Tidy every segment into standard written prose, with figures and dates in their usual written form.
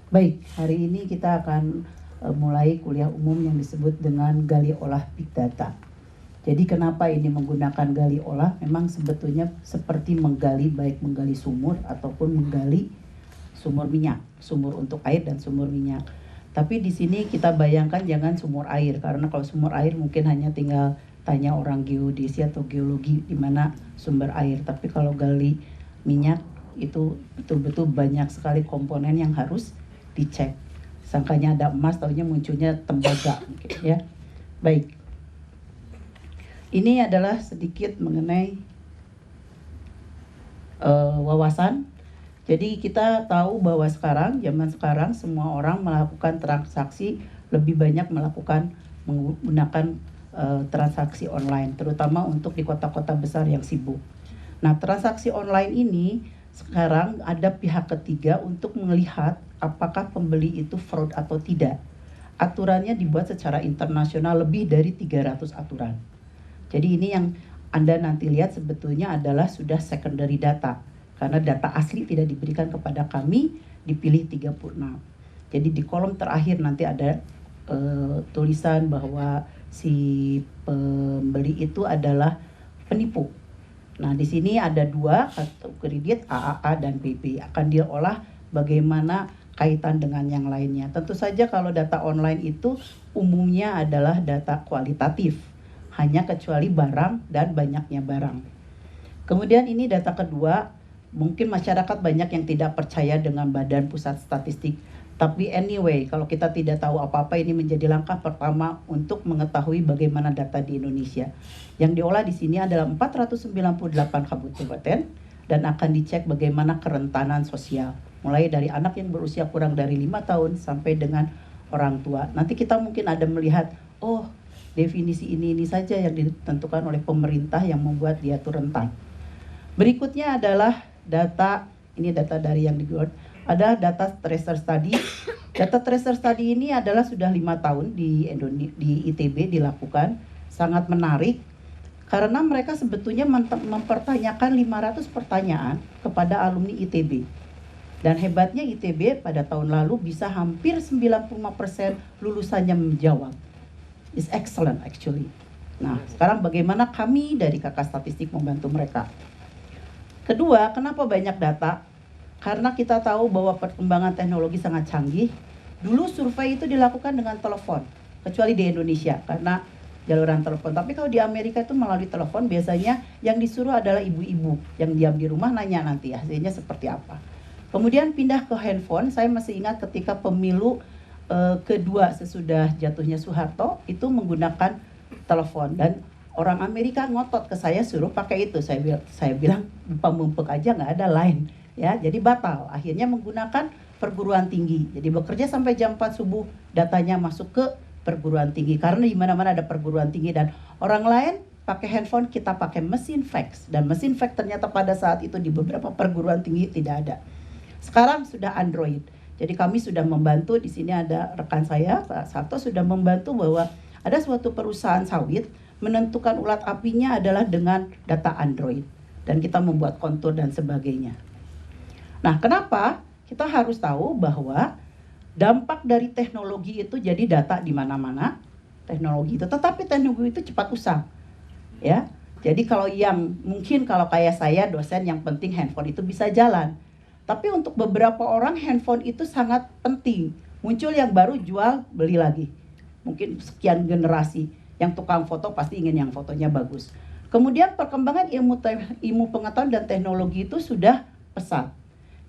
Baik, hari ini kita akan mulai kuliah umum yang disebut dengan gali olah Big Data. Jadi kenapa ini menggunakan gali olah? Memang sebetulnya seperti menggali, baik menggali sumur ataupun menggali sumur minyak, sumur untuk air dan sumur minyak. Tapi di sini kita bayangkan jangan sumur air, karena kalau sumur air mungkin hanya tinggal tanya orang geodesi atau geologi di mana sumber air. Tapi kalau gali minyak itu betul-betul banyak sekali komponen yang harus dicek. Sangkanya ada emas, taunya munculnya tembaga, ya. Baik. Ini adalah sedikit mengenai wawasan. Jadi kita tahu bahwa zaman sekarang semua orang melakukan transaksi, lebih banyak menggunakan transaksi online, terutama untuk di kota-kota besar yang sibuk. Nah, transaksi online ini sekarang ada pihak ketiga untuk melihat apakah pembeli itu fraud atau tidak. Aturannya dibuat secara internasional, lebih dari 300 aturan. Jadi ini yang Anda nanti lihat sebetulnya adalah sudah secondary data, karena data asli tidak diberikan kepada kami, dipilih 36. Jadi di kolom terakhir nanti ada tulisan bahwa si pembeli itu adalah penipu. Nah, di sini ada dua, kartu kredit AAA dan BB, akan diolah bagaimana kaitan dengan yang lainnya. Tentu saja kalau data online itu umumnya adalah data kualitatif, hanya kecuali barang dan banyaknya barang. Kemudian ini data kedua, mungkin masyarakat banyak yang tidak percaya dengan Badan Pusat Statistik. Tapi anyway, kalau kita tidak tahu apa-apa, ini menjadi langkah pertama untuk mengetahui bagaimana data di Indonesia. Yang diolah di sini adalah 498 kabupaten dan akan dicek bagaimana kerentanan sosial. Mulai dari anak yang berusia kurang dari 5 tahun sampai dengan orang tua. Nanti kita mungkin ada melihat, oh definisi ini saja yang ditentukan oleh pemerintah yang membuat dia itu rentan. Berikutnya adalah data, ini data dari yang dibuat, ada data tracer study. Data tracer study ini adalah sudah 5 tahun di ITB dilakukan, sangat menarik karena mereka sebetulnya mempertanyakan 500 pertanyaan kepada alumni ITB. Dan hebatnya ITB pada tahun lalu bisa hampir 95% lulusannya menjawab. It's excellent actually. Nah, sekarang bagaimana kami dari Kakak Statistik membantu mereka? Kedua, kenapa banyak data? Karena kita tahu bahwa perkembangan teknologi sangat canggih. Dulu survei itu dilakukan dengan telepon, kecuali di Indonesia karena jaluran telepon. Tapi kalau di Amerika itu melalui telepon, biasanya yang disuruh adalah ibu-ibu yang diam di rumah nanya nanti hasilnya seperti apa. Kemudian pindah ke handphone. Saya masih ingat ketika pemilu kedua sesudah jatuhnya Soeharto itu menggunakan telepon, dan orang Amerika ngotot ke saya suruh pakai itu. Saya bilang mumpuk aja nggak ada line, ya, jadi batal. Akhirnya menggunakan perguruan tinggi. Jadi bekerja sampai jam 4 subuh, datanya masuk ke perguruan tinggi karena di mana-mana ada perguruan tinggi. Dan orang lain pakai handphone, kita pakai mesin fax, dan mesin fax ternyata pada saat itu di beberapa perguruan tinggi tidak ada. Sekarang sudah Android. Jadi kami sudah membantu, di sini ada rekan saya, Pak Sarto, sudah membantu bahwa ada suatu perusahaan sawit menentukan ulat apinya adalah dengan data Android. Dan kita membuat kontur dan sebagainya. Nah, kenapa? Kita harus tahu bahwa dampak dari teknologi itu jadi data di mana-mana. Teknologi itu, tetapi teknologi itu cepat usang. Ya. Jadi kalau mungkin kalau kayak saya dosen, yang penting handphone itu bisa jalan. Tapi untuk beberapa orang handphone itu sangat penting. Muncul yang baru, jual, beli lagi. Mungkin sekian generasi. Yang tukang foto pasti ingin yang fotonya bagus. Kemudian perkembangan ilmu pengetahuan dan teknologi itu sudah pesat.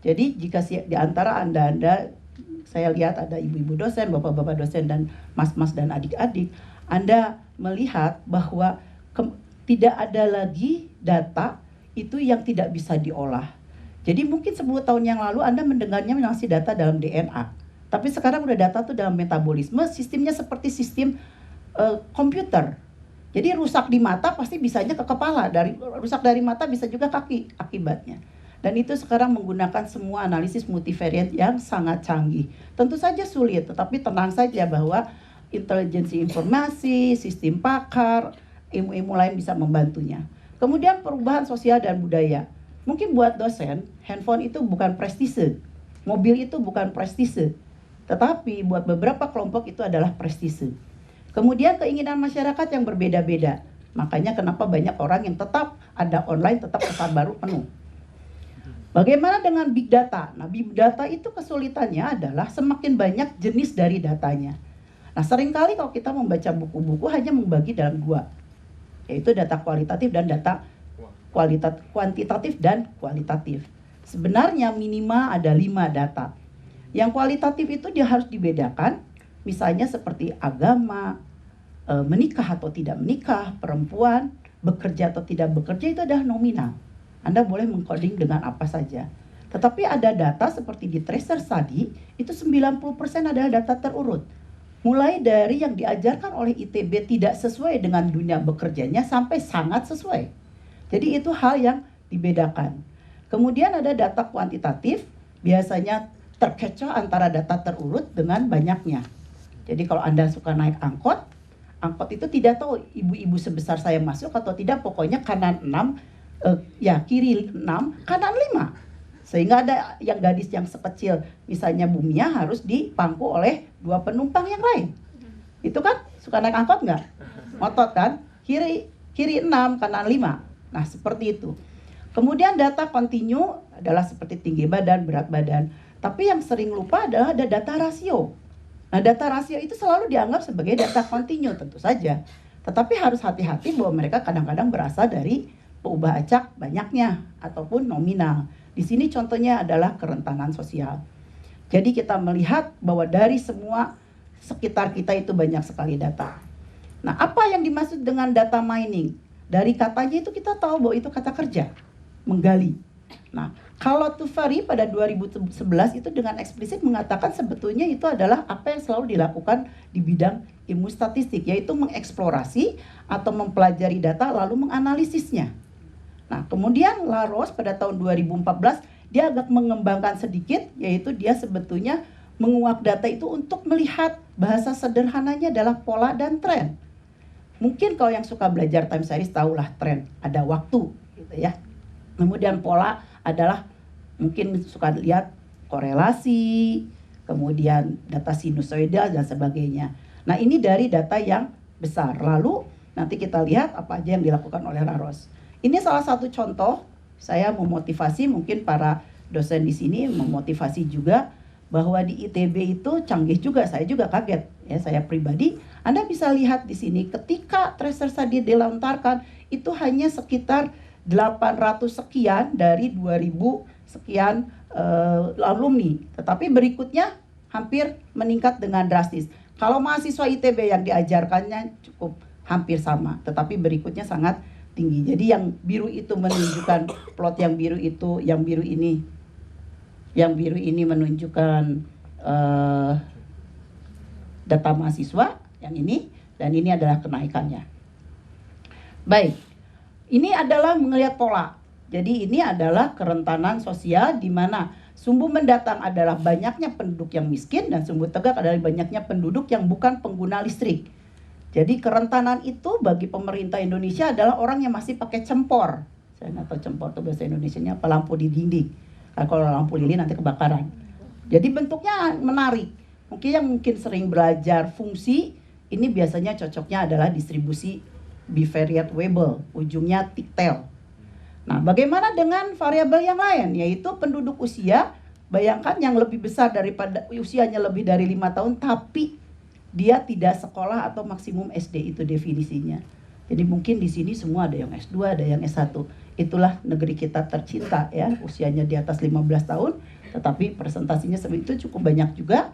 Jadi jika di antara Anda, saya lihat ada ibu-ibu dosen, bapak-bapak dosen, dan mas-mas dan adik-adik, Anda melihat bahwa tidak ada lagi data itu yang tidak bisa diolah. Jadi mungkin 10 tahun yang lalu Anda mendengarnya masih data dalam DNA. Tapi sekarang udah data tuh dalam metabolisme, sistemnya seperti sistem komputer. Jadi rusak di mata pasti bisanya ke kepala, rusak dari mata bisa juga kaki akibatnya. Dan itu sekarang menggunakan semua analisis multivariate yang sangat canggih. Tentu saja sulit, tetapi tenang saja bahwa intelijensi informasi, sistem pakar, ilmu-ilmu lain bisa membantunya. Kemudian perubahan sosial dan budaya. Mungkin buat dosen, handphone itu bukan prestise, mobil itu bukan prestise, Tetapi buat beberapa kelompok itu adalah prestise. Kemudian keinginan masyarakat yang berbeda-beda. Makanya kenapa banyak orang yang tetap ada online, tetap pesan baru penuh. Bagaimana dengan big data? Nah, big data itu kesulitannya adalah semakin banyak jenis dari datanya. Nah, seringkali kalau kita membaca buku-buku hanya membagi dalam dua, yaitu data kualitatif dan data kuantitatif dan kualitatif. Sebenarnya minimal ada 5 data. Yang kualitatif itu dia harus dibedakan, misalnya seperti agama, menikah atau tidak menikah, perempuan, bekerja atau tidak bekerja, itu adalah nominal. Anda boleh mengcoding dengan apa saja. Tetapi ada data seperti di tracer study, itu 90% adalah data terurut. Mulai dari yang diajarkan oleh ITB tidak sesuai dengan dunia bekerjanya sampai sangat sesuai. Jadi itu hal yang dibedakan. Kemudian ada data kuantitatif, biasanya terkecoh antara data terurut dengan banyaknya. Jadi kalau Anda suka naik angkot itu tidak tahu ibu-ibu sebesar saya masuk atau tidak, pokoknya kanan 6, kiri 6, kanan 5. Sehingga ada yang gadis yang sekecil, misalnya Bumia harus dipangku oleh 2 penumpang yang lain. Itu kan suka naik angkot nggak? Ngotot kan? Kiri 6, kanan 5. Nah, seperti itu. Kemudian data kontinu adalah seperti tinggi badan, berat badan. Tapi yang sering lupa adalah ada data rasio. Nah, data rasio itu selalu dianggap sebagai data kontinu, tentu saja. Tetapi harus hati-hati bahwa mereka kadang-kadang berasal dari peubah acak banyaknya ataupun nominal. Di sini contohnya adalah kerentanan sosial. Jadi kita melihat bahwa dari semua sekitar kita itu banyak sekali data. Nah, apa yang dimaksud dengan data mining? Dari katanya itu kita tahu bahwa itu kata kerja, menggali. Nah, kalau Tufari pada 2011 itu dengan eksplisit mengatakan sebetulnya itu adalah apa yang selalu dilakukan di bidang ilmu statistik, yaitu mengeksplorasi atau mempelajari data lalu menganalisisnya. Nah, kemudian Laros pada tahun 2014 dia agak mengembangkan sedikit, yaitu dia sebetulnya menguak data itu untuk melihat, bahasa sederhananya adalah pola dan tren. Mungkin kalau yang suka belajar time series tahulah tren, ada waktu gitu ya. Kemudian pola adalah mungkin suka lihat korelasi, kemudian data sinusoidal dan sebagainya. Nah, ini dari data yang besar. Lalu nanti kita lihat apa aja yang dilakukan oleh Laros. Ini salah satu contoh, saya memotivasi mungkin para dosen di sini, memotivasi juga bahwa di ITB itu canggih juga. Saya juga kaget ya, saya pribadi. Anda bisa lihat di sini ketika tracer study dilontarkan itu hanya sekitar 800 sekian dari 2000 sekian alumni. Tetapi berikutnya hampir meningkat dengan drastis. Kalau mahasiswa ITB yang diajarkannya cukup hampir sama, tetapi berikutnya sangat tinggi. Jadi yang biru itu menunjukkan plot yang biru itu, yang biru ini menunjukkan data mahasiswa, yang ini, dan ini adalah kenaikannya. Baik, ini adalah melihat pola. Jadi ini adalah kerentanan sosial di mana sumbu mendatang adalah banyaknya penduduk yang miskin dan sumbu tegak adalah banyaknya penduduk yang bukan pengguna listrik. Jadi kerentanan itu bagi pemerintah Indonesia adalah orang yang masih pakai cempor. Saya nggak tahu cempor itu bahasa Indonesianya apa, lampu di dinding. Kalau lampu lilin nanti kebakaran. Jadi bentuknya menarik. Mungkin sering belajar fungsi, ini biasanya cocoknya adalah distribusi bivariate Weibull, ujungnya Ticktail. Nah, bagaimana dengan variabel yang lain, yaitu penduduk usia? Bayangkan yang lebih besar daripada usianya lebih dari 5 tahun, tapi dia tidak sekolah atau maksimum SD, itu definisinya. Jadi mungkin di sini semua ada yang S2, ada yang S1. Itulah negeri kita tercinta ya, usianya di atas 15 tahun, tetapi presentasinya itu cukup banyak juga.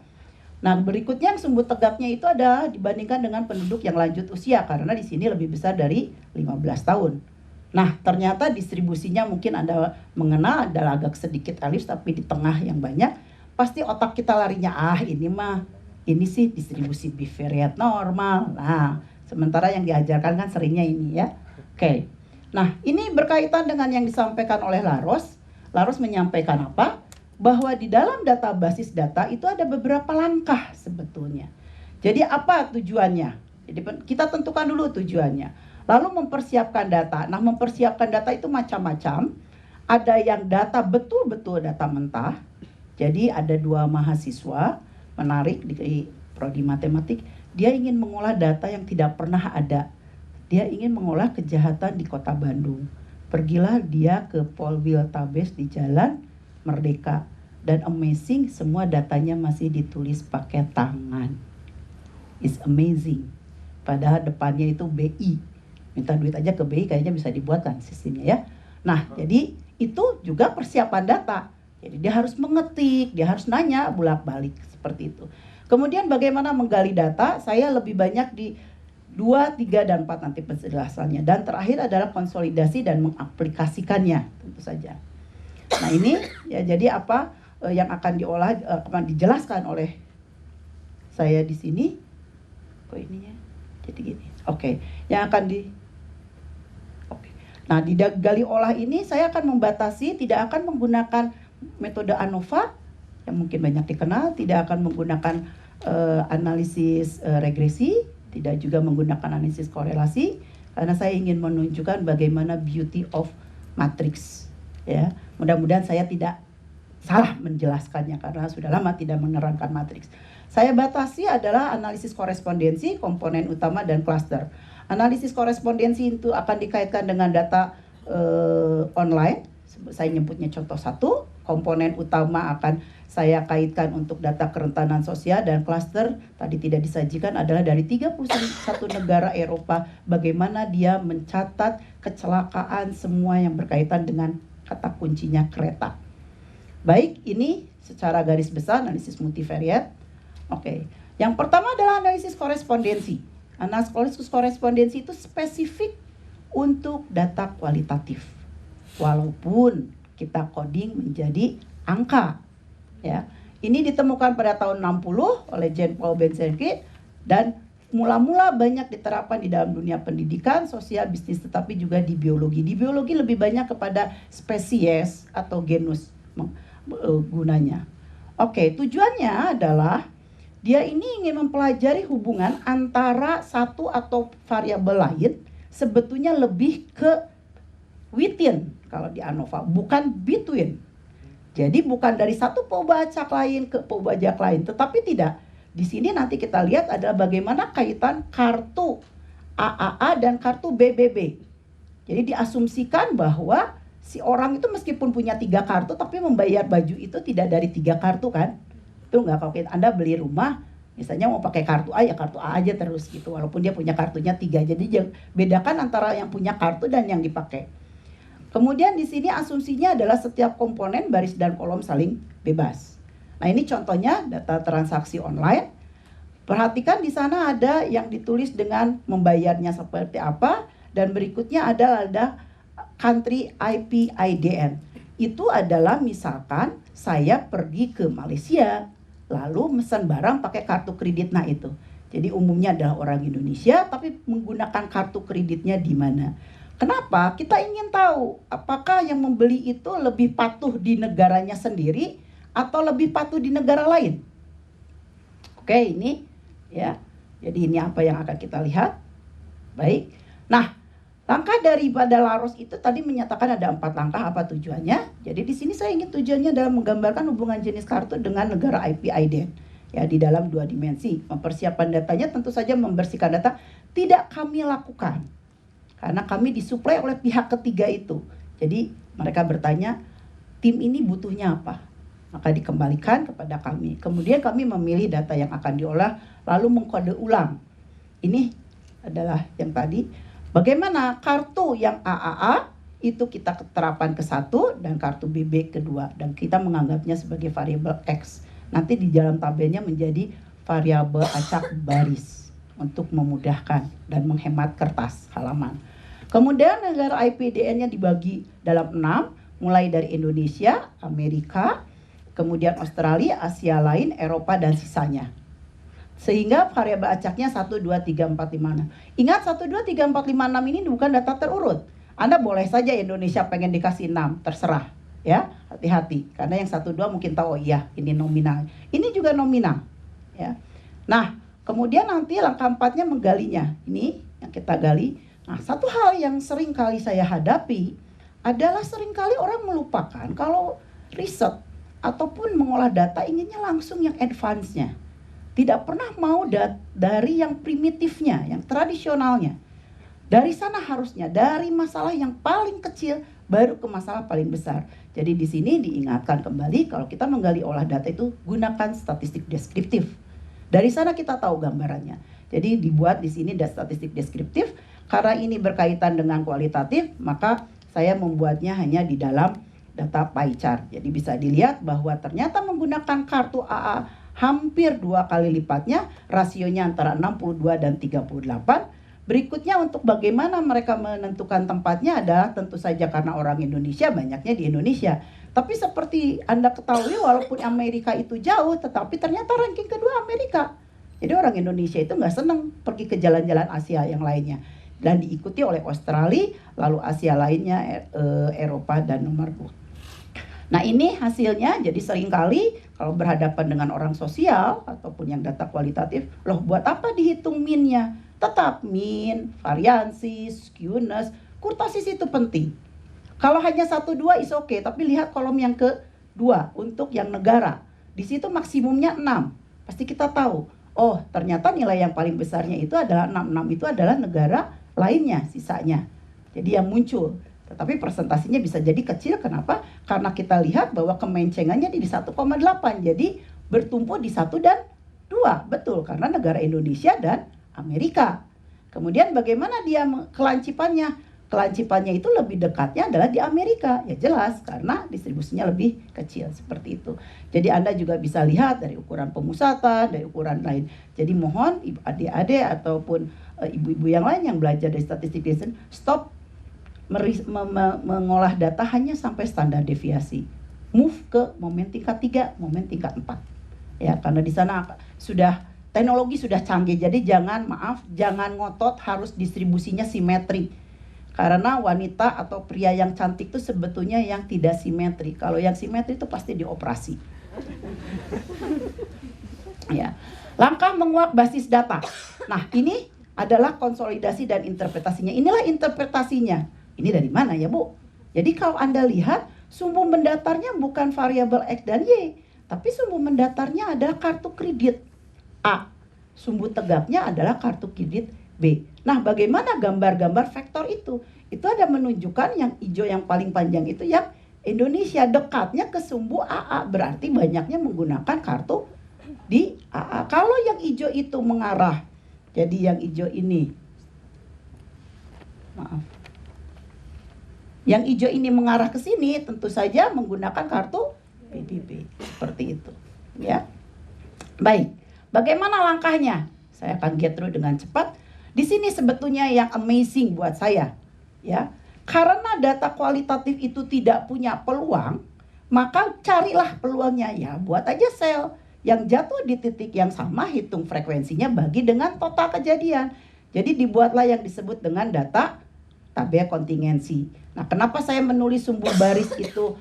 Nah, berikutnya yang sumbu tegaknya itu ada dibandingkan dengan penduduk yang lanjut usia, karena di sini lebih besar dari 15 tahun. Nah, ternyata distribusinya mungkin Anda mengenal adalah agak sedikit elips, tapi di tengah yang banyak, pasti otak kita larinya, ini sih distribusi bivariate normal. Nah, sementara yang diajarkan kan seringnya ini ya. Oke. Nah, ini berkaitan dengan yang disampaikan oleh Laros. Laros menyampaikan apa? Bahwa di dalam data basis data itu ada beberapa langkah sebetulnya. Jadi apa tujuannya? Jadi kita tentukan dulu tujuannya. Lalu mempersiapkan data. Nah, mempersiapkan data itu macam-macam. Ada yang data betul-betul data mentah. Jadi ada 2 mahasiswa, menarik di prodi matematik. Dia ingin mengolah data yang tidak pernah ada. Dia ingin mengolah kejahatan di kota Bandung. Pergilah dia ke Polwiltabes di Jalan Merdeka. Dan amazing, semua datanya masih ditulis pakai tangan. It's amazing. Padahal depannya itu BI. Minta duit aja ke BI kayaknya bisa dibuatkan sistemnya ya. Nah, jadi itu juga persiapan data. Jadi dia harus mengetik, dia harus nanya bolak-balik seperti itu. Kemudian bagaimana menggali data? Saya lebih banyak di 2, 3, dan 4 nanti penjelasannya. Dan terakhir adalah konsolidasi dan mengaplikasikannya tentu saja. Nah ini ya jadi apa yang akan diolah, akan dijelaskan oleh saya di sini. Kok ininya jadi gini. Oke. Yang akan Nah di gali olah ini saya akan membatasi, tidak akan menggunakan metode ANOVA yang mungkin banyak dikenal, tidak akan menggunakan analisis regresi, tidak juga menggunakan analisis korelasi, karena saya ingin menunjukkan bagaimana beauty of matrix. Ya, mudah-mudahan saya tidak salah menjelaskannya karena sudah lama tidak menerangkan matriks. Saya batasi adalah analisis korespondensi, komponen utama dan klaster. Analisis korespondensi itu akan dikaitkan dengan data online. Saya nyebutnya contoh 1. Komponen utama akan saya kaitkan untuk data kerentanan sosial, dan klaster tadi tidak disajikan adalah dari 31 negara Eropa, bagaimana dia mencatat kecelakaan semua yang berkaitan dengan kata kuncinya kereta. Baik, ini secara garis besar analisis multivariate. Oke. Yang pertama adalah analisis korespondensi. Analisis korespondensi itu spesifik untuk data kualitatif. Walaupun kita coding menjadi angka, ya. Ini ditemukan pada tahun 60 oleh Jean-Paul Benzenke dan mula-mula banyak diterapkan di dalam dunia pendidikan, sosial, bisnis, tetapi juga di biologi. Di biologi lebih banyak kepada spesies atau genus gunanya. Oke, tujuannya adalah dia ini ingin mempelajari hubungan antara satu atau variabel lain, sebetulnya lebih ke within kalau di ANOVA, bukan between. Jadi bukan dari satu pembajak lain ke pembajak lain, tetapi tidak. Di sini nanti kita lihat adalah bagaimana kaitan kartu AAA dan kartu BBB. Jadi diasumsikan bahwa si orang itu meskipun punya 3 kartu, tapi membayar baju itu tidak dari 3 kartu kan? Itu enggak, kalau Anda beli rumah, misalnya mau pakai kartu A ya kartu A aja terus gitu, walaupun dia punya kartunya 3. Jadi bedakan antara yang punya kartu dan yang dipakai. Kemudian di sini asumsinya adalah setiap komponen baris dan kolom saling bebas. Nah ini contohnya data transaksi online. Perhatikan di sana ada yang ditulis dengan membayarnya seperti apa, dan berikutnya ada country IP IDN. Itu adalah misalkan saya pergi ke Malaysia, lalu pesan barang pakai kartu kredit. Nah itu. Jadi umumnya adalah orang Indonesia, tapi menggunakan kartu kreditnya di mana. Kenapa? Kita ingin tahu apakah yang membeli itu lebih patuh di negaranya sendiri atau lebih patuh di negara lain. Oke, ini ya. Jadi ini apa yang akan kita lihat. Baik. Nah, langkah daripada Laros itu tadi menyatakan ada 4 langkah. Apa tujuannya? Jadi di sini saya ingin tujuannya adalah menggambarkan hubungan jenis kartu dengan negara IP IDN. Ya, di dalam 2 dimensi. Mempersiapkan datanya, tentu saja membersihkan data tidak kami lakukan. Karena kami disuplai oleh pihak ketiga itu. Jadi mereka bertanya, tim ini butuhnya apa? Maka dikembalikan kepada kami. Kemudian kami memilih data yang akan diolah, lalu mengkode ulang. Ini adalah yang tadi. Bagaimana kartu yang AAA itu kita keterapan ke 1 dan kartu BB kedua. Dan kita menganggapnya sebagai variabel X. Nanti di dalam tabelnya menjadi variabel acak baris untuk memudahkan dan menghemat kertas halaman. Kemudian negara IPDN-nya dibagi dalam 6, mulai dari Indonesia, Amerika, kemudian Australia, Asia lain, Eropa, dan sisanya. Sehingga variabel acaknya 1, 2, 3, 4, 5, 6. Ingat 1, 2, 3, 4, 5, 6 ini bukan data terurut. Anda boleh saja Indonesia pengen dikasih 6, terserah. Ya, hati-hati. Karena yang 1, 2 mungkin tahu, oh iya ini nominal. Ini juga nominal. Ya. Nah, kemudian nanti langkah 4-nya menggalinya. Ini yang kita gali. Nah, satu hal yang sering kali saya hadapi adalah sering kali orang melupakan kalau riset ataupun mengolah data inginnya langsung yang advance-nya. Tidak pernah mau dari yang primitifnya, yang tradisionalnya. Dari sana harusnya, dari masalah yang paling kecil baru ke masalah paling besar. Jadi di sini diingatkan kembali kalau kita menggali olah data itu gunakan statistik deskriptif. Dari sana kita tahu gambarannya. Jadi dibuat di sini statistik deskriptif. Karena ini berkaitan dengan kualitatif, maka saya membuatnya hanya di dalam data pie chart. Jadi bisa dilihat bahwa ternyata menggunakan kartu AA hampir 2 kali lipatnya, rasionya antara 62 dan 38. Berikutnya untuk bagaimana mereka menentukan tempatnya adalah tentu saja karena orang Indonesia banyaknya di Indonesia. Tapi seperti Anda ketahui walaupun Amerika itu jauh, tetapi ternyata ranking kedua Amerika. Jadi orang Indonesia itu nggak senang pergi ke jalan-jalan Asia yang lainnya. Dan diikuti oleh Australia, lalu Asia lainnya, Eropa dan nomor 2. Nah ini hasilnya, jadi seringkali kalau berhadapan dengan orang sosial ataupun yang data kualitatif, loh buat apa dihitung mean-nya? Tetap mean, variansi, skewness, kurtosis itu penting. Kalau hanya 1-2 is okay, tapi lihat kolom yang kedua untuk yang negara. Di situ maksimumnya 6. Pasti kita tahu, oh ternyata nilai yang paling besarnya itu adalah 6. Itu adalah negara lainnya, sisanya. Jadi yang muncul. Tetapi presentasinya bisa jadi kecil, kenapa? Karena kita lihat bahwa kemencengannya di 1,8. Jadi bertumpu di 1 dan 2. Betul, karena negara Indonesia dan Amerika. Kemudian bagaimana dia kelancipannya? Kelancipannya itu lebih dekatnya adalah di Amerika. Ya jelas, karena distribusinya lebih kecil, seperti itu. Jadi Anda juga bisa lihat dari ukuran pemusatan, dari ukuran lain. Jadi mohon adik-adik ataupun ibu-ibu yang lain yang belajar dari statistik desain, stop mengolah data hanya sampai standar deviasi. Move ke momen tingkat 3, momen tingkat 4. Ya, karena di sana sudah teknologi sudah canggih. Jadi jangan ngotot harus distribusinya simetri. Karena wanita atau pria yang cantik itu sebetulnya yang tidak simetri. Kalau yang simetri itu pasti dioperasi. Ya. Langkah menguak basis data. Nah, ini adalah konsolidasi dan interpretasinya. Inilah interpretasinya. Ini dari mana ya Bu? Jadi kalau Anda lihat sumbu mendatarnya bukan variabel X dan Y, tapi sumbu mendatarnya adalah kartu kredit A. Sumbu tegaknya adalah kartu kredit B. Nah bagaimana gambar-gambar vektor itu? Itu ada menunjukkan yang hijau yang paling panjang itu yang Indonesia dekatnya ke sumbu AA. Berarti banyaknya menggunakan kartu di AA. Kalau yang hijau itu mengarah, jadi yang hijau ini, maaf. Yang hijau ini mengarah ke sini, tentu saja menggunakan kartu PBB. Seperti itu. Ya. Baik, bagaimana langkahnya? Saya akan get through dengan cepat. Di sini sebetulnya yang amazing buat saya. Ya, karena data kualitatif itu tidak punya peluang, maka carilah peluangnya. Ya, buat aja sel yang jatuh di titik yang sama, hitung frekuensinya bagi dengan total kejadian. Jadi dibuatlah yang disebut dengan data tabel kontingensi. Nah, kenapa saya menulis sumbu baris itu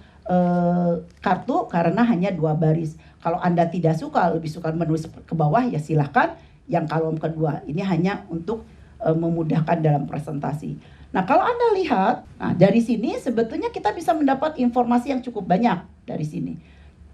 kartu? Karena hanya 2 baris. Kalau Anda tidak suka, lebih suka menulis ke bawah, ya silahkan. Yang kolom kedua ini hanya untuk memudahkan dalam presentasi. Nah, kalau Anda lihat, nah dari sini sebetulnya kita bisa mendapat informasi yang cukup banyak dari sini.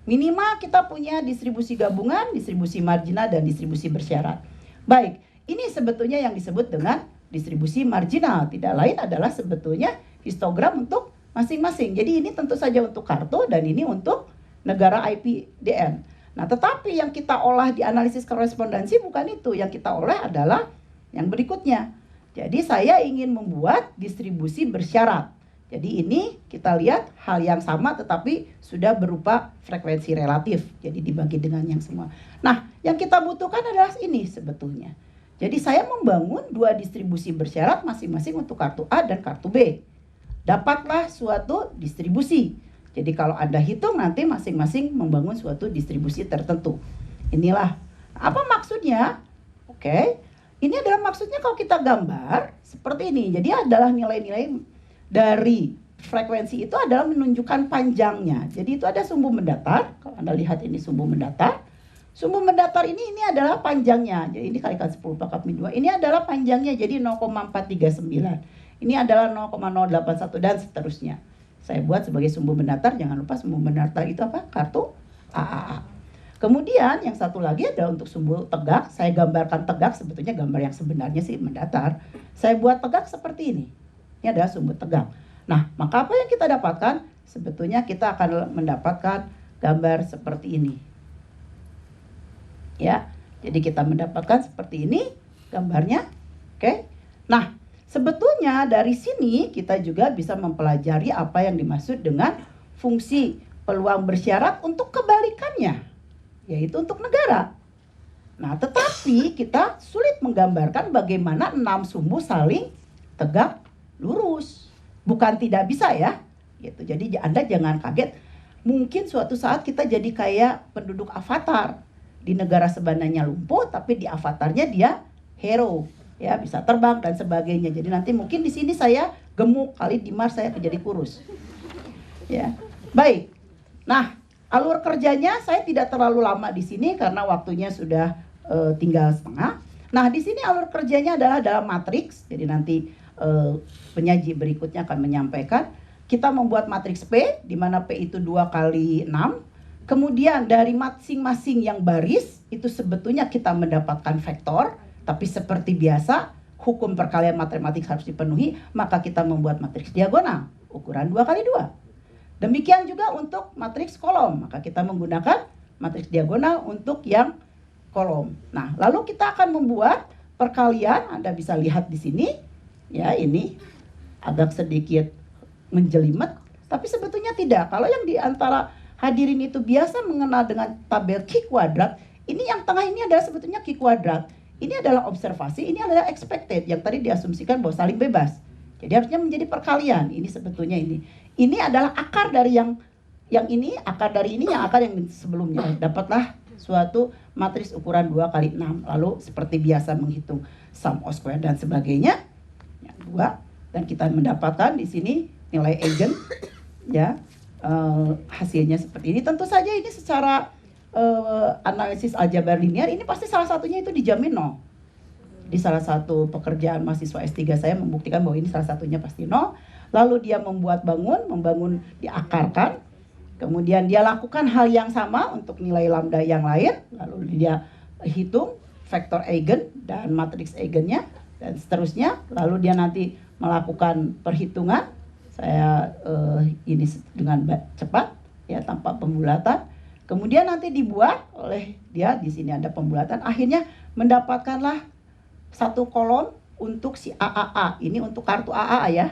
Minimal kita punya distribusi gabungan, distribusi marginal, dan distribusi bersyarat. Baik, ini sebetulnya yang disebut dengan distribusi marginal. Tidak lain adalah sebetulnya histogram untuk masing-masing. Jadi ini tentu saja untuk kartu dan ini untuk negara IPDN. Nah, tetapi yang kita olah di analisis korespondensi bukan itu. Yang kita olah adalah yang berikutnya. Jadi saya ingin membuat distribusi bersyarat. Jadi ini kita lihat hal yang sama tetapi sudah berupa frekuensi relatif. Jadi dibagi dengan yang semua. Nah, yang kita butuhkan adalah ini sebetulnya. Jadi saya membangun 2 distribusi bersyarat masing-masing untuk kartu A dan kartu B. Dapatlah suatu distribusi. Jadi kalau Anda hitung nanti masing-masing membangun suatu distribusi tertentu. Inilah apa maksudnya? Oke. Ini adalah maksudnya kalau kita gambar seperti ini. Jadi adalah nilai-nilai dari frekuensi itu adalah menunjukkan panjangnya. Jadi itu ada sumbu mendatar. Kalau Anda lihat ini sumbu mendatar. Sumbu mendatar ini adalah panjangnya. Jadi ini kalikan 10 pangkat min 2. Ini adalah panjangnya jadi 0,439. Ini adalah 0,081 dan seterusnya. Saya buat sebagai sumbu mendatar. Jangan lupa sumbu mendatar itu apa? Kartu AAA. Kemudian yang satu lagi adalah untuk sumbu tegak. Saya gambarkan tegak, sebetulnya gambar yang sebenarnya sih mendatar. Saya buat tegak seperti ini. Ini adalah sumbu tegak. Nah, maka apa yang kita dapatkan? Sebetulnya kita akan mendapatkan gambar seperti ini. Ya, jadi kita mendapatkan seperti ini gambarnya. Oke. Nah, sebetulnya dari sini kita juga bisa mempelajari apa yang dimaksud dengan fungsi peluang bersyarat untuk kebalikannya, yaitu untuk negara. Nah, tetapi kita sulit menggambarkan bagaimana 6 sumbu saling tegak lurus. Bukan tidak bisa ya. Gitu. Jadi Anda jangan kaget. Mungkin suatu saat kita jadi kayak penduduk avatar. Di negara sebenarnya lumpuh, tapi di avatarnya dia hero. Ya, bisa terbang dan sebagainya. Jadi nanti mungkin di sini saya gemuk, kali di Mars saya jadi kurus. Ya. Baik. Nah, alur kerjanya saya tidak terlalu lama di sini karena waktunya sudah tinggal setengah. Nah, di sini alur kerjanya adalah dalam matriks. Jadi nanti penyaji berikutnya akan menyampaikan. Kita membuat matriks P, di mana P itu 2 kali 6. Kemudian dari masing-masing yang baris, itu sebetulnya kita mendapatkan vektor. Tapi seperti biasa, hukum perkalian matematik harus dipenuhi, maka kita membuat matriks diagonal, ukuran 2 kali 2. Demikian juga untuk matriks kolom, maka kita menggunakan matriks diagonal untuk yang kolom. Nah, lalu kita akan membuat perkalian, Anda bisa lihat di sini, ya ini agak sedikit menjelimet, tapi sebetulnya tidak. Kalau yang di antara hadirin itu biasa mengenal dengan tabel Q kuadrat, ini yang tengah ini adalah sebetulnya Q kuadrat. Ini adalah observasi, ini adalah expected, yang tadi diasumsikan bahwa saling bebas. Jadi harusnya menjadi perkalian, ini sebetulnya ini. Ini adalah akar dari yang ini, akar dari ini, yang akar yang sebelumnya. Dapatlah suatu matriks ukuran 2 kali 6. Lalu seperti biasa menghitung sum of square dan sebagainya. Ya, 2. Dan kita mendapatkan di sini nilai eigen, ya. Hasilnya seperti ini. Tentu saja ini secara analisis aljabar linear, ini pasti salah satunya itu dijamin 0. Di salah satu pekerjaan mahasiswa S3 saya membuktikan bahwa ini salah satunya pasti 0. Lalu dia membangun diakarkan. Kemudian dia lakukan hal yang sama untuk nilai lambda yang lain. Lalu dia hitung vektor eigen dan matriks eigennya dan seterusnya. Lalu dia nanti melakukan perhitungan. Saya ini dengan cepat ya, tanpa pembulatan. Kemudian nanti dibuat oleh dia, di sini ada pembulatan. Akhirnya mendapatkanlah satu kolom untuk si AAA. Ini untuk kartu AAA ya.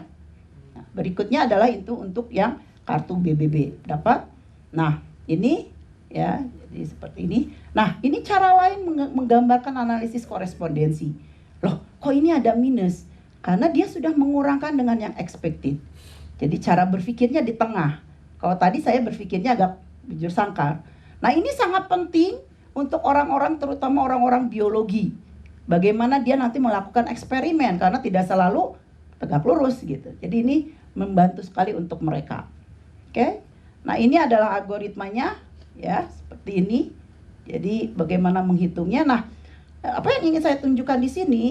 Nah, berikutnya adalah itu untuk yang kartu BBB. Dapat. Nah, ini ya, jadi seperti ini. Nah, ini cara lain menggambarkan analisis korespondensi. Loh, kok ini ada minus? Karena dia sudah mengurangkan dengan yang expected. Jadi cara berpikirnya di tengah. Kalau tadi saya berpikirnya agak bujur sangkar. Nah, ini sangat penting untuk orang-orang, terutama orang-orang biologi. Bagaimana dia nanti melakukan eksperimen, karena tidak selalu tegak lurus gitu. Jadi ini membantu sekali untuk mereka. Oke. Nah, ini adalah algoritmanya ya, seperti ini. Jadi bagaimana menghitungnya. Nah, apa yang ingin saya tunjukkan di sini,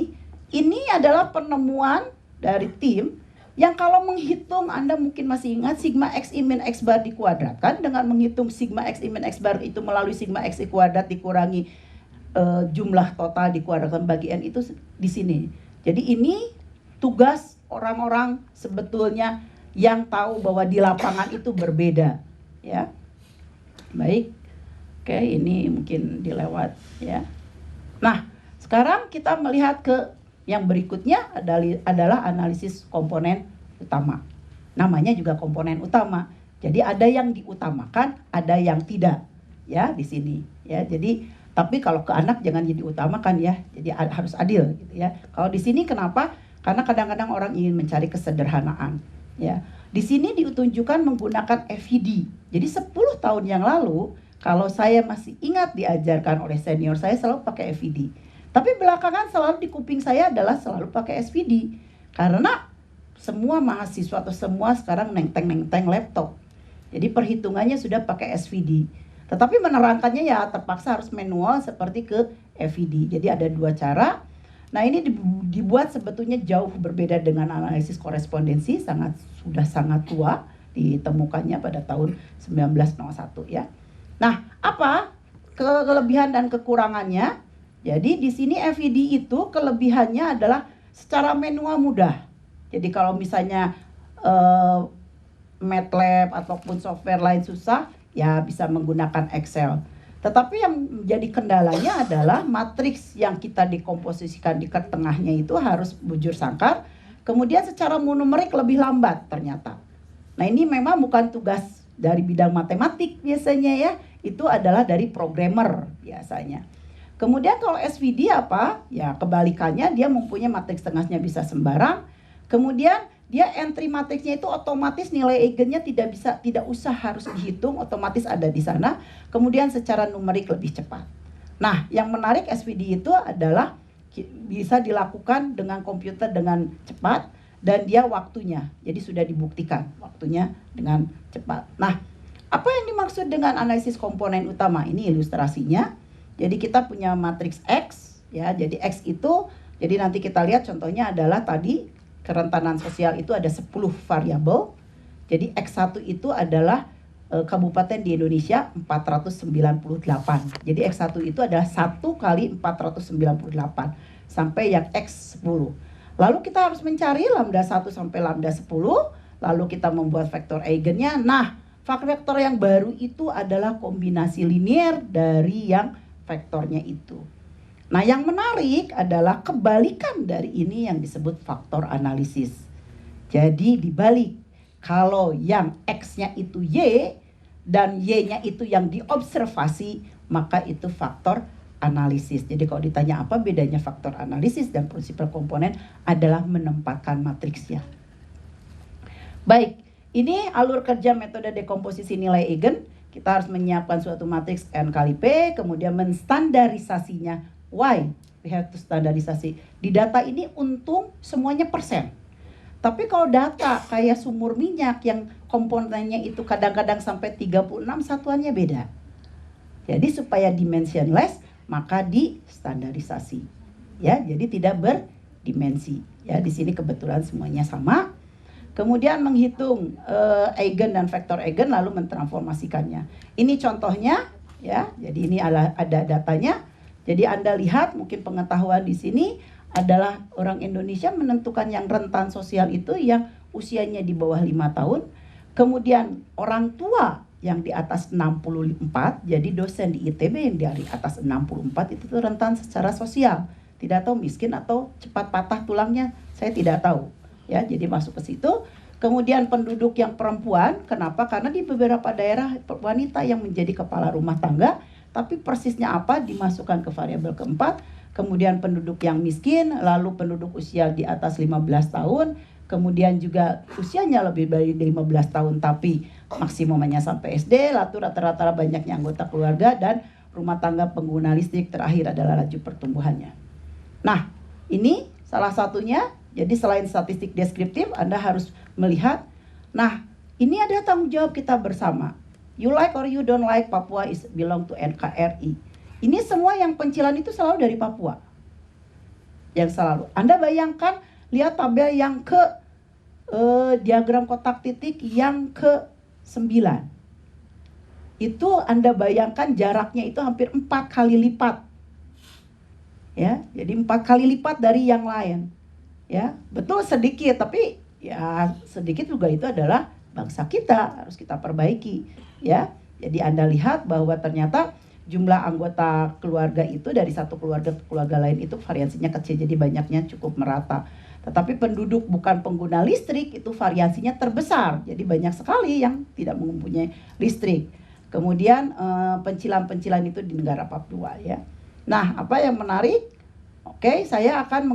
ini adalah penemuan dari tim yang kalau menghitung, Anda mungkin masih ingat sigma x i min x bar dikuadratkan dengan menghitung sigma x i min x bar itu melalui sigma x i kuadrat dikurangi jumlah total dikuadratkan bagi n itu di sini. Jadi ini tugas orang-orang sebetulnya yang tahu bahwa di lapangan itu berbeda, ya. Baik. Oke, ini mungkin dilewat ya. Nah, sekarang kita melihat ke yang berikutnya adalah analisis komponen utama. Namanya juga komponen utama. Jadi ada yang diutamakan, ada yang tidak. Ya, di sini. Ya, jadi tapi kalau ke anak jangan jadi utamakan ya. Jadi harus adil gitu ya. Kalau di sini kenapa? Karena kadang-kadang orang ingin mencari kesederhanaan. Ya. Di sini ditunjukkan menggunakan FED. Jadi 10 tahun yang lalu, kalau saya masih ingat diajarkan oleh senior saya selalu pakai FED. Tapi belakangan selalu di kuping saya adalah selalu pakai SVD. Karena semua mahasiswa atau semua sekarang nenteng-nenteng laptop. Jadi perhitungannya sudah pakai SVD. Tetapi menerangkannya ya terpaksa harus manual seperti ke FVD. Jadi ada 2 cara. Nah, ini dibuat sebetulnya jauh berbeda dengan analisis korespondensi. Sudah sangat tua, ditemukannya pada tahun 1901 ya. Nah, apa? kelebihan dan kekurangannya. Jadi di sini FED itu kelebihannya adalah secara manual mudah. Jadi kalau misalnya MATLAB ataupun software lain susah, ya bisa menggunakan Excel. Tetapi yang menjadi kendalanya adalah matriks yang kita dikomposisikan di tengahnya itu harus bujur sangkar, kemudian secara numerik lebih lambat ternyata. Nah ini memang bukan tugas dari bidang matematik biasanya ya, itu adalah dari programmer biasanya. Kemudian kalau SVD apa? Ya kebalikannya, dia mempunyai matriks tengahnya bisa sembarang. Kemudian dia entry matriksnya itu otomatis nilai eigennya tidak usah harus dihitung, otomatis ada di sana. Kemudian secara numerik lebih cepat. Nah, yang menarik SVD itu adalah bisa dilakukan dengan komputer dengan cepat dan dia waktunya. Jadi sudah dibuktikan waktunya dengan cepat. Nah, apa yang dimaksud dengan analisis komponen utama? Ini ilustrasinya. Jadi kita punya matriks X ya. Jadi X itu, jadi nanti kita lihat contohnya adalah tadi kerentanan sosial itu ada 10 variabel. Jadi X1 itu adalah kabupaten di Indonesia 498. Jadi X1 itu adalah 1 kali 498 sampai yang X10. Lalu kita harus mencari lambda 1 sampai lambda 10, lalu kita membuat vektor eigennya. Nah, vektor yang baru itu adalah kombinasi linear dari yang vektornya itu. Nah, yang menarik adalah kebalikan dari ini yang disebut faktor analisis. Jadi dibalik, kalau yang X-nya itu Y dan Y-nya itu yang diobservasi, maka itu faktor analisis. Jadi kalau ditanya apa bedanya faktor analisis dan prinsipal komponen adalah menempatkan matriksnya. Baik, ini alur kerja metode dekomposisi nilai eigen. Kita harus menyiapkan suatu matriks N kali P, kemudian menstandarisasinya. Why? We have to standarisasi. Di data ini untung semuanya persen. Tapi kalau data kayak sumur minyak yang komponennya itu kadang-kadang sampai 36 satuannya beda. Jadi supaya dimensionless maka distandarisasi. Ya, jadi tidak berdimensi. Ya, di sini kebetulan semuanya sama. Kemudian menghitung eigen dan vektor eigen lalu mentransformasikannya. Ini contohnya ya. Jadi ini ada datanya. Jadi Anda lihat mungkin pengetahuan di sini adalah orang Indonesia menentukan yang rentan sosial itu yang usianya di bawah 5 tahun. Kemudian orang tua yang di atas 64, jadi dosen di ITB yang dari atas 64 itu tuh rentan secara sosial. Tidak tahu miskin atau cepat patah tulangnya, saya tidak tahu. Ya, jadi masuk ke situ. Kemudian penduduk yang perempuan, kenapa? Karena di beberapa daerah wanita yang menjadi kepala rumah tangga, tapi persisnya apa dimasukkan ke variabel keempat. Kemudian penduduk yang miskin, lalu penduduk usia di atas 15 tahun, kemudian juga usianya lebih dari 15 tahun tapi maksimumnya sampai SD, lalu rata-rata banyaknya anggota keluarga dan rumah tangga pengguna listrik, terakhir adalah laju pertumbuhannya. Nah, ini salah satunya. Jadi selain statistik deskriptif, Anda harus melihat, nah ini ada tanggung jawab kita bersama. You like or you don't like, Papua is belong to NKRI. Ini semua yang pencilan itu selalu dari Papua. Yang selalu. Anda bayangkan, lihat tabel yang ke diagram kotak titik yang ke 9. Itu Anda bayangkan jaraknya itu hampir 4 kali lipat. Ya, jadi 4 kali lipat dari yang lain. Ya, betul sedikit, tapi ya sedikit juga itu adalah bangsa kita, harus kita perbaiki. Ya, jadi Anda lihat bahwa ternyata jumlah anggota keluarga itu dari satu keluarga ke keluarga lain itu variasinya kecil, jadi banyaknya cukup merata. Tetapi penduduk bukan pengguna listrik itu variasinya terbesar, jadi banyak sekali yang tidak mempunyai listrik. Kemudian pencilan-pencilan itu di negara Papua ya. Nah, apa yang menarik? Oke, saya akan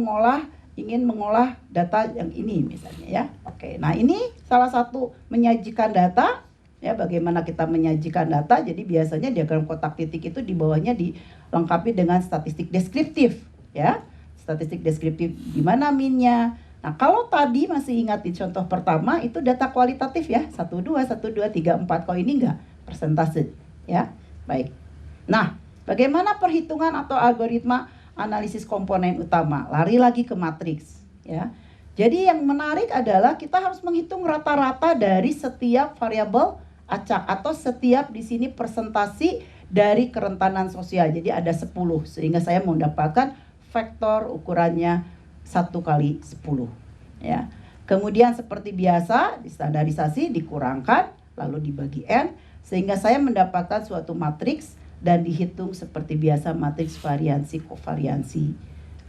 ingin mengolah data yang ini misalnya ya. Oke, nah ini salah satu menyajikan data ya, bagaimana kita menyajikan data. Jadi biasanya diagram kotak titik itu di bawahnya dilengkapi dengan statistik deskriptif ya. Statistik deskriptif di mana minnya. Nah, kalau tadi masih ingat di contoh pertama itu data kualitatif ya, 1 2 1 2 3 4. Kalau ini enggak, persentase ya. Baik. Nah, bagaimana perhitungan atau algoritma analisis komponen utama? Lari lagi ke matriks ya. Jadi yang menarik adalah kita harus menghitung rata-rata dari setiap variabel acak atau setiap di sini persentase dari kerentanan sosial. Jadi ada 10, sehingga saya mendapatkan vektor ukurannya 1 kali 10. Ya. Kemudian seperti biasa, distandarisasi, dikurangkan, lalu dibagi N, sehingga saya mendapatkan suatu matriks dan dihitung seperti biasa matriks variansi kovariansi.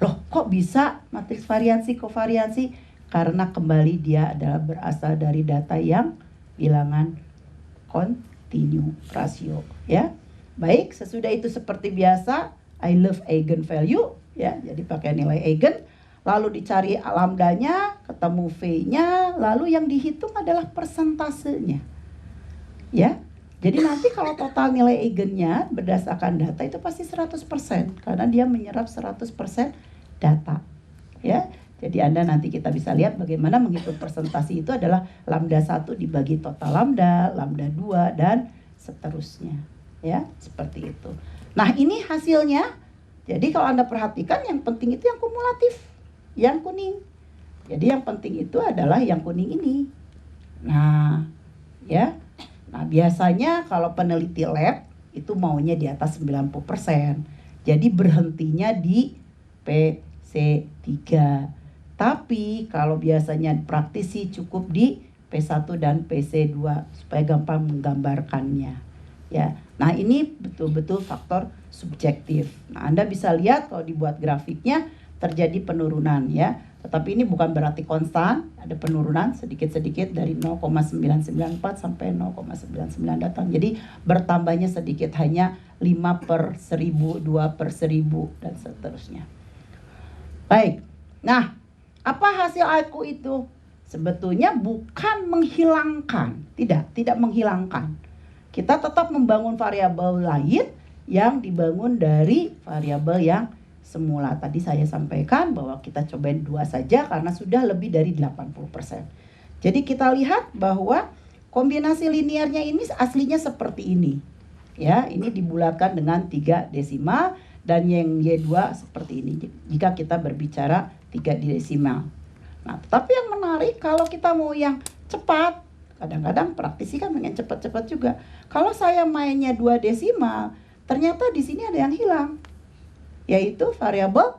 Loh, kok bisa matriks variansi kovariansi? Karena kembali dia adalah berasal dari data yang bilangan kontinu rasio, ya. Baik, sesudah itu seperti biasa, I love eigenvalue, ya. Jadi pakai nilai eigen, lalu dicari lambdanya, ketemu V-nya, lalu yang dihitung adalah persentasenya. Ya. Jadi nanti kalau total nilai eigennya berdasarkan data itu pasti 100% karena dia menyerap 100% data. Ya. Jadi Anda nanti kita bisa lihat bagaimana menghitung persentase itu adalah lambda 1 dibagi total lambda 2 dan seterusnya. Ya, seperti itu. Nah, ini hasilnya. Jadi kalau Anda perhatikan yang penting itu yang kumulatif, yang kuning. Jadi yang penting itu adalah yang kuning ini. Nah, ya. Nah, biasanya kalau peneliti lab itu maunya di atas 90%. Jadi berhentinya di PC3. Tapi kalau biasanya praktisi cukup di P1 dan PC2 supaya gampang menggambarkannya. Ya. Nah, ini betul-betul faktor subjektif. Nah, Anda bisa lihat kalau dibuat grafiknya terjadi penurunan, ya. Tetapi ini bukan berarti konstan, ada penurunan sedikit-sedikit dari 0,994 sampai 0,99 datang. Jadi bertambahnya sedikit, hanya 5/1000, 2/1000 dan seterusnya. Baik. Nah, apa hasil aku itu? Sebetulnya bukan menghilangkan, tidak menghilangkan. Kita tetap membangun variabel lain yang dibangun dari variabel yang semula. Tadi saya sampaikan bahwa kita cobain 2 saja karena sudah lebih dari 80%. Jadi kita lihat bahwa kombinasi linearnya ini aslinya seperti ini. Ya, ini dibulatkan dengan 3 desimal dan yang Y2 seperti ini. Jika kita berbicara 3 desimal. Nah, tapi yang menarik kalau kita mau yang cepat, kadang-kadang praktisi kan pengen cepat-cepat juga. Kalau saya mainnya 2 desimal, ternyata di sini ada yang hilang. Yaitu variabel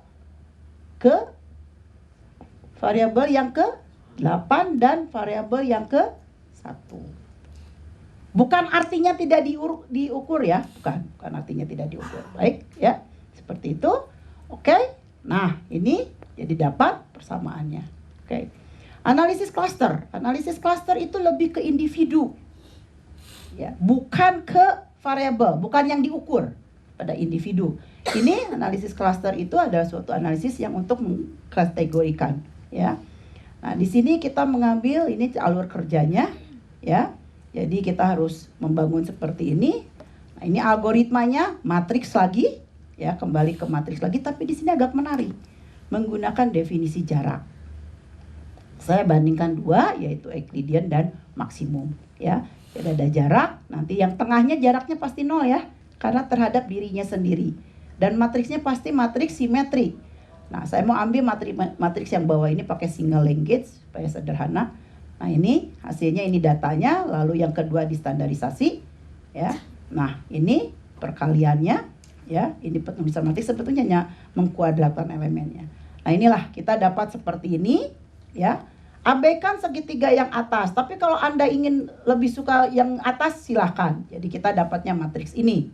yang ke 8 dan variabel yang ke 1. Bukan artinya tidak diukur ya, bukan artinya tidak diukur. Baik, ya. Seperti itu. Oke. Nah, ini jadi dapat persamaannya. Oke. Analisis cluster. Analisis cluster itu lebih ke individu. Ya, bukan ke variabel, bukan yang diukur pada individu. Ini analisis cluster itu adalah suatu analisis yang untuk mengkategorikan, ya. Nah, di sini kita mengambil ini alur kerjanya, ya. Jadi kita harus membangun seperti ini. Nah, ini algoritmanya matriks lagi, ya, kembali ke matriks lagi, tapi di sini agak menarik. Menggunakan definisi jarak. Saya bandingkan 2, yaitu Euclidean dan maksimum, ya. Jadi ada jarak, nanti yang tengahnya jaraknya pasti 0 ya, karena terhadap dirinya sendiri. Dan matriksnya pasti matriks simetri. Nah, saya mau ambil matriks yang bawah ini pakai single linkage supaya sederhana. Nah, ini hasilnya, ini datanya, lalu yang kedua distandarisasi, ya. Nah, ini perkaliannya, ya. Ini penulisan matriks sebetulnya hanya mengkuadratkan elemennya. Nah, inilah kita dapat seperti ini, ya. Abaikan segitiga yang atas, tapi kalau Anda ingin lebih suka yang atas silahkan. Jadi kita dapatnya matriks ini.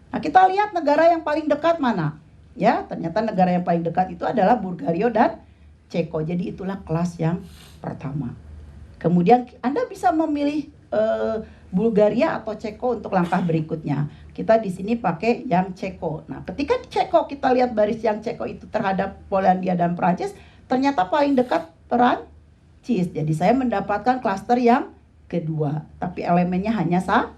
Nah, kita lihat negara yang paling dekat mana? Ya, ternyata negara yang paling dekat itu adalah Bulgaria dan Ceko. Jadi itulah kelas yang pertama. Kemudian Anda bisa memilih Bulgaria atau Ceko untuk langkah berikutnya. Kita di sini pakai yang Ceko. Nah, ketika Ceko kita lihat baris yang Ceko itu terhadap Polandia dan Prancis, ternyata paling dekat Perancis. Jadi saya mendapatkan klaster yang kedua, tapi elemennya hanya 1.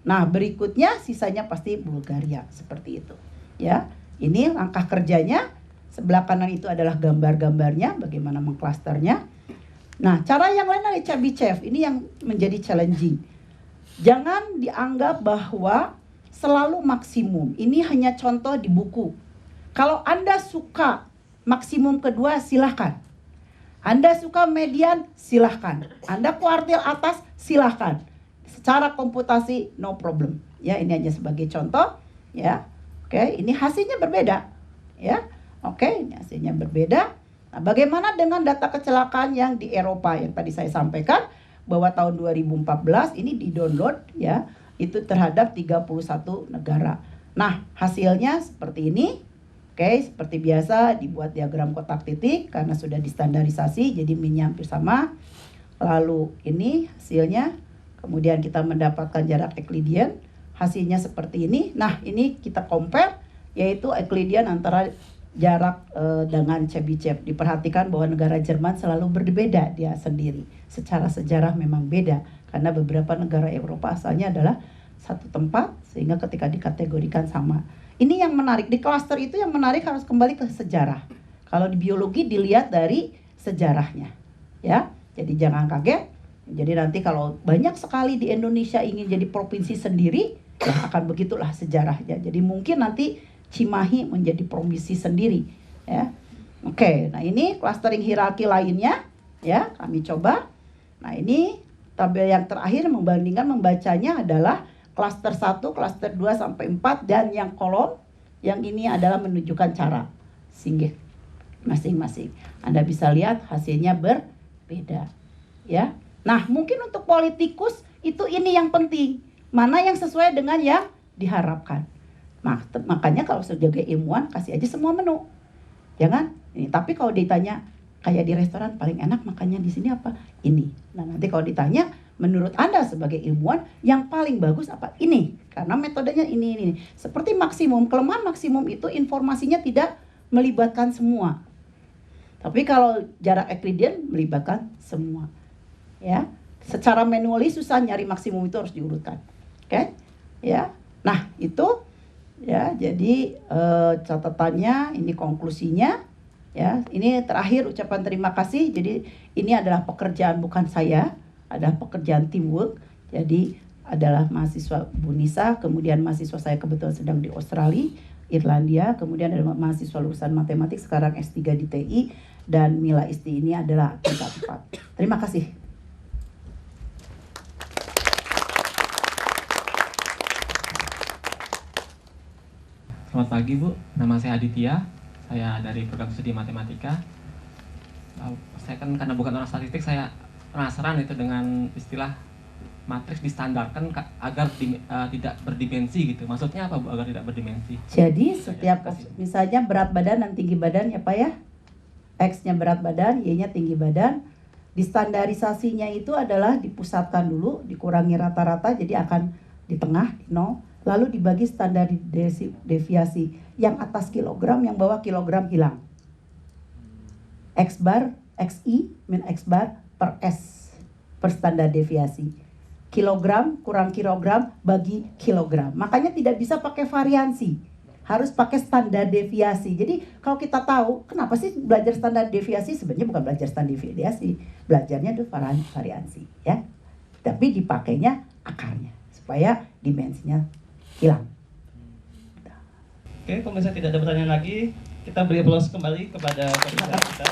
Nah, berikutnya sisanya pasti Bulgaria, seperti itu. Ya, ini langkah kerjanya. Sebelah kanan itu adalah gambar-gambarnya, bagaimana mengklasternya. Nah, cara yang lain dari Chebyshev, ini yang menjadi challenging. Jangan dianggap bahwa selalu maksimum. Ini hanya contoh di buku. Kalau Anda suka maksimum kedua, silahkan. Anda suka median, silahkan. Anda kuartil atas, silahkan. secara komputasi no problem. Ya, ini hanya sebagai contoh ya. Oke, ini hasilnya berbeda ya. Oke, ini hasilnya berbeda. Nah, bagaimana dengan data kecelakaan yang di Eropa yang tadi saya sampaikan bahwa tahun 2014 ini di-download ya, itu terhadap 31 negara. Nah, hasilnya seperti ini. Oke, seperti biasa dibuat diagram kotak titik karena sudah distandarisasi, jadi min-nya hampir sama. Lalu ini hasilnya, kemudian kita mendapatkan jarak Euclidean, hasilnya seperti ini. Nah, ini kita compare, yaitu Euclidean antara jarak dengan Chebyshev. Diperhatikan bahwa negara Jerman selalu berbeda dia sendiri. Secara sejarah memang beda, karena beberapa negara Eropa asalnya adalah satu tempat, sehingga ketika dikategorikan sama. Ini yang menarik, di klaster itu yang menarik harus kembali ke sejarah. Kalau di biologi dilihat dari sejarahnya, ya. Jadi jangan kaget. Jadi nanti kalau banyak sekali di Indonesia ingin jadi provinsi sendiri, ya akan begitulah sejarahnya. Jadi mungkin nanti Cimahi menjadi provinsi sendiri, ya. Oke, nah ini clustering hierarki lainnya, ya kami coba. Nah ini tabel yang terakhir membandingkan membacanya adalah klaster 1, klaster 2 sampai 4, dan yang kolom yang ini adalah menunjukkan cara singgih masing-masing. Anda bisa lihat hasilnya berbeda, ya. Nah, mungkin untuk politikus itu ini yang penting. Mana yang sesuai dengan yang diharapkan. Nah, makanya kalau sebagai ilmuwan kasih aja semua menu. Jangan. Ini, tapi kalau ditanya kayak di restoran paling enak makannya di sini apa? Ini. Nah, nanti kalau ditanya menurut Anda sebagai ilmuwan yang paling bagus apa? Ini. Karena metodenya ini. Seperti maksimum, kelemahan maksimum itu informasinya tidak melibatkan semua. Tapi kalau jarak Euclidean melibatkan semua. Ya. Secara manually susah nyari maksimum, itu harus diurutkan. Oke? Ya. Nah, itu ya, jadi catatannya, ini konklusinya. Ya, ini terakhir ucapan terima kasih. Jadi ini adalah pekerjaan bukan saya, adalah pekerjaan teamwork. Jadi adalah mahasiswa Bu Nisa, kemudian mahasiswa saya kebetulan sedang di Australia, Irlandia, kemudian ada mahasiswa lulusan matematik sekarang S3 di TI, dan Mila Isti ini adalah tingkat 4. Terima kasih. Selamat pagi Bu, nama saya Aditya, saya dari program studi matematika. Saya kan karena bukan orang statistik, saya penasaran itu dengan istilah matriks distandarkan agar tidak berdimensi gitu. Maksudnya apa Bu agar tidak berdimensi? Jadi setiap misalnya berat badan dan tinggi badan ya Pak ya, X-nya berat badan, Y-nya tinggi badan. Distandarisasinya itu adalah dipusatkan dulu, dikurangi rata-rata, jadi akan di tengah, di 0. Lalu dibagi standar deviasi, yang atas kilogram, yang bawah kilogram hilang. X bar, XI min X bar per S per standar deviasi. Kilogram kurang kilogram bagi kilogram. Makanya tidak bisa pakai variansi, harus pakai standar deviasi. Jadi kalau kita tahu kenapa sih belajar standar deviasi, sebenarnya bukan belajar standar deviasi, belajarnya itu variansi ya. Tapi dipakainya akarnya supaya dimensinya hilang. Oke, pemirsa tidak ada pertanyaan lagi, kita beri aplaus kembali kepada pemirsa kita.